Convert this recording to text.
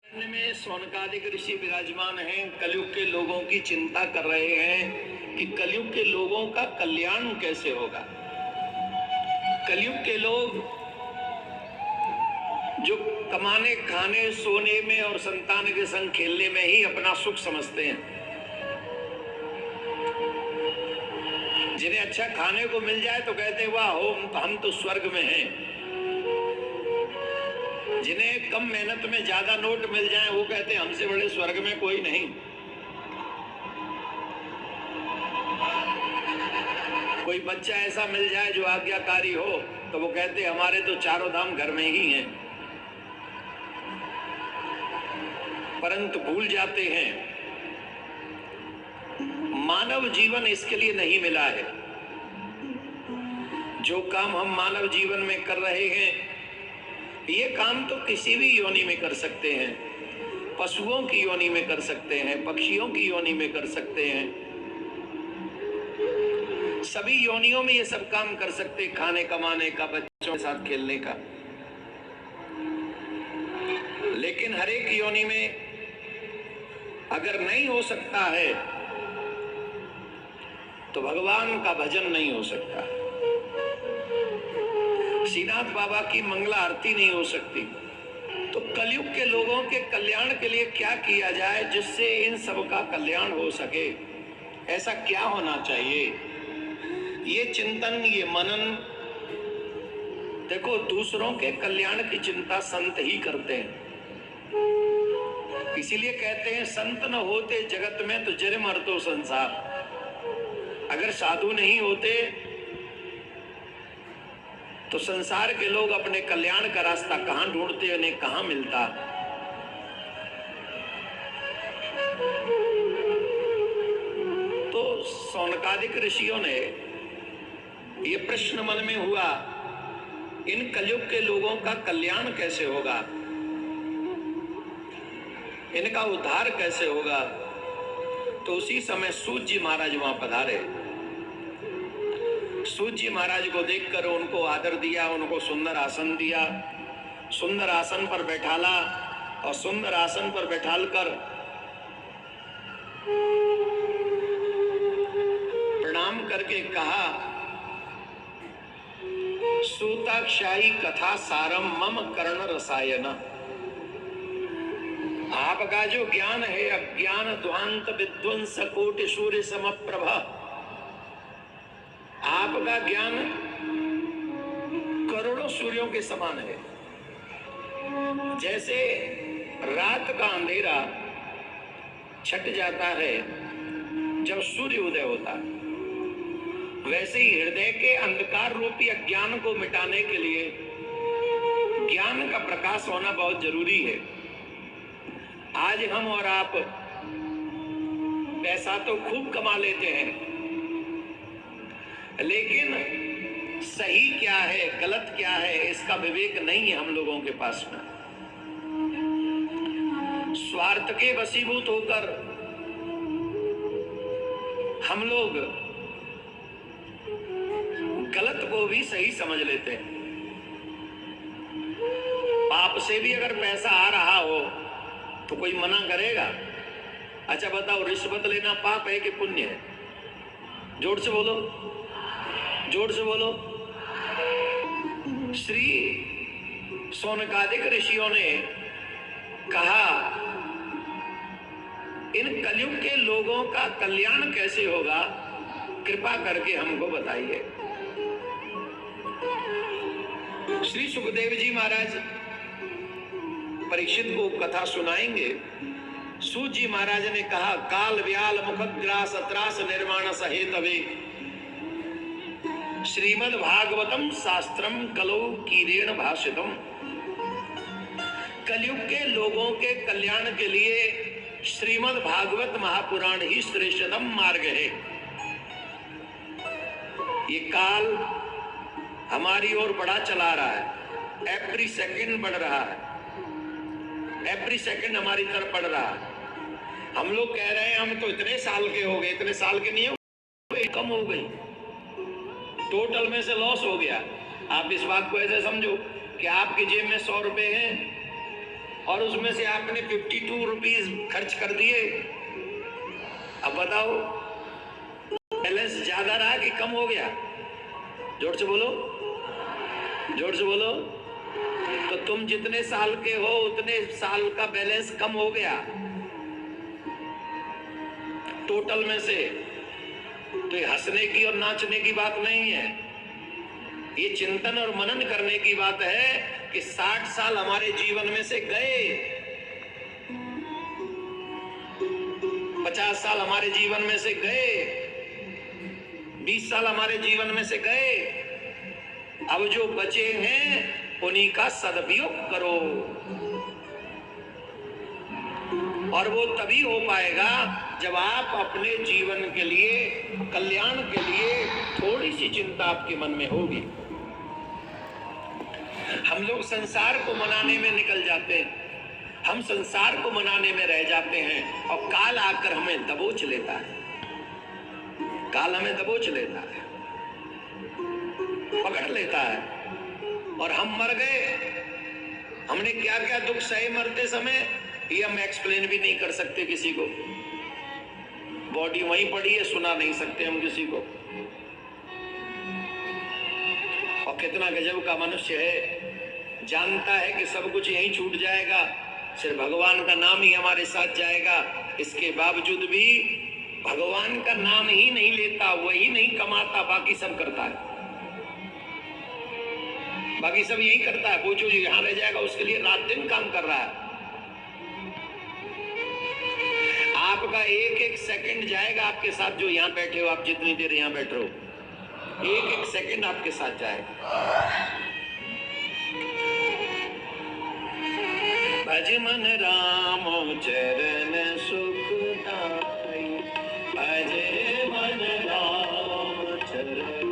में शौनकादिक ऋषि विराजमान हैं, कलयुग के लोगों की चिंता कर रहे हैं कि कलयुग के लोगों का कल्याण कैसे होगा। कलयुग के लोग जो कमाने खाने सोने में और संतान के संग खेलने में ही अपना सुख समझते हैं, जिन्हें अच्छा खाने को मिल जाए तो कहते हैं वाह हम तो स्वर्ग में हैं। जिन्हें कम मेहनत में ज्यादा नोट मिल जाए वो कहते हैं हमसे बड़े स्वर्ग में कोई नहीं। कोई बच्चा ऐसा मिल जाए जो आज्ञाकारी हो तो वो कहते हैं हमारे तो चारों धाम घर में ही हैं। परंतु भूल जाते हैं मानव जीवन इसके लिए नहीं मिला है। जो काम हम मानव जीवन में कर रहे हैं ये काम तो किसी भी योनि में कर सकते हैं, पशुओं की योनि में कर सकते हैं, पक्षियों की योनि में कर सकते हैं, सभी योनियों में ये सब काम कर सकते हैं, खाने कमाने का, बच्चों के साथ खेलने का। लेकिन हर एक योनि में अगर नहीं हो सकता है तो भगवान का भजन नहीं हो सकता, श्रीनाथ बाबा की मंगला आरती नहीं हो सकती। तो कलयुग के लोगों के कल्याण के लिए क्या किया जाए जिससे इन सब का कल्याण हो सके, ऐसा क्या होना चाहिए? ये चिंतन, ये मनन, देखो दूसरों के कल्याण की चिंता संत ही करते हैं। इसीलिए कहते हैं संत न होते जगत में तो जरे मरतो संसार। अगर साधु नहीं होते तो संसार के लोग अपने कल्याण का रास्ता कहां ढूंढते, उन्हें कहां मिलता। तो शौनकादिक ऋषियों ने ये प्रश्न मन में हुआ, इन कलयुग के लोगों का कल्याण कैसे होगा, इनका उद्धार कैसे होगा। तो उसी समय सूत जी महाराज वहां पधारे। सूत जी महाराज को देखकर उनको आदर दिया, उनको सुंदर आसन दिया, सुंदर आसन पर बैठाला और सुंदर आसन पर बैठालकर प्रणाम करके कहा, सूताक्षाई कथा सारम मम कर्ण रसायन। आपका जो ज्ञान है अज्ञान ध्वांत विध्वंस कोटि सूर्य समप्रभा, आपका ज्ञान करोड़ों सूर्यों के समान है। जैसे रात का अंधेरा छट जाता है जब सूर्य उदय होता है, वैसे ही हृदय के अंधकार रूपी अज्ञान को मिटाने के लिए ज्ञान का प्रकाश होना बहुत जरूरी है। आज हम और आप पैसा तो खूब कमा लेते हैं, लेकिन सही क्या है गलत क्या है इसका विवेक नहीं है हम लोगों के पास में। स्वार्थ के वशीभूत होकर हम लोग गलत को भी सही समझ लेते हैं। पाप से भी अगर पैसा आ रहा हो तो कोई मना करेगा? अच्छा बताओ, रिश्वत लेना पाप है कि पुण्य है? जोर से बोलो, जोर से बोलो। श्री शौनकादिक ऋषियों ने कहा, इन कलयुग के लोगों का कल्याण कैसे होगा, कृपा करके हमको बताइए। श्री सुखदेव जी महाराज परीक्षित को कथा सुनाएंगे। सूत जी महाराज ने कहा, काल व्याल मुखग्रास त्रास निर्माण सहेतवे श्रीमद् भागवतम शास्त्रम कलो कीरेण भाषितम। कलयुग के लोगों के कल्याण के लिए श्रीमद् भागवत महापुराण ही श्रेष्ठतम मार्ग है। ये काल हमारी ओर बढ़ा चला रहा है, एवरी सेकंड बढ़ रहा है, एवरी सेकंड हमारी तरफ बढ़ रहा है। हम लोग कह रहे हैं हम तो इतने साल के हो गए, इतने साल के नहीं हो गए, कम हो गई, टोटल में से लॉस हो गया। आप इस बात को ऐसे समझो कि आपकी जेब में 100 रुपए हैं और उसमें से आपने 52 रुपीज खर्च कर दिए। अब बताओ बैलेंस ज्यादा रहा कि कम हो गया? जोर से बोलो, जोर से बोलो। तो तुम जितने साल के हो उतने साल का बैलेंस कम हो गया टोटल में से। तो ये हंसने की और नाचने की बात नहीं है, ये चिंतन और मनन करने की बात है कि 60 साल हमारे जीवन में से गए, 50 साल हमारे जीवन में से गए, 20 साल हमारे जीवन में से गए। अब जो बचे हैं उन्हीं का सदुपयोग करो, और वो तभी हो पाएगा जब आप अपने जीवन के लिए, कल्याण के लिए थोड़ी सी चिंता आपके मन में होगी। हम लोग संसार को मनाने में निकल जाते हैं, हम संसार को मनाने में रह जाते हैं, और काल आकर हमें दबोच लेता है, काल हमें दबोच लेता है, पकड़ लेता है, और हम मर गए। हमने क्या क्या दुख सहे मरते समय, ये हम एक्सप्लेन भी नहीं कर सकते किसी को। बॉडी वहीं पड़ी है, सुना नहीं सकते हम किसी को। और कितना गजब का मनुष्य है, जानता है कि सब कुछ यहीं छूट जाएगा, सिर्फ भगवान का नाम ही हमारे साथ जाएगा। इसके बावजूद भी भगवान का नाम ही नहीं लेता, वही नहीं कमाता, बाकी सब करता है, बाकी सब यही करता है। पूछो जी यहां रह जाएगा, उसके लिए रात दिन काम कर रहा है। आपका एक एक सेकंड जाएगा आपके साथ, जो यहां बैठे हो, आप जितनी देर यहां बैठ रहे हो, एक एक सेकंड आपके साथ जाएगा। भज मन राम चरण सुखदाई, भज मन राम चरण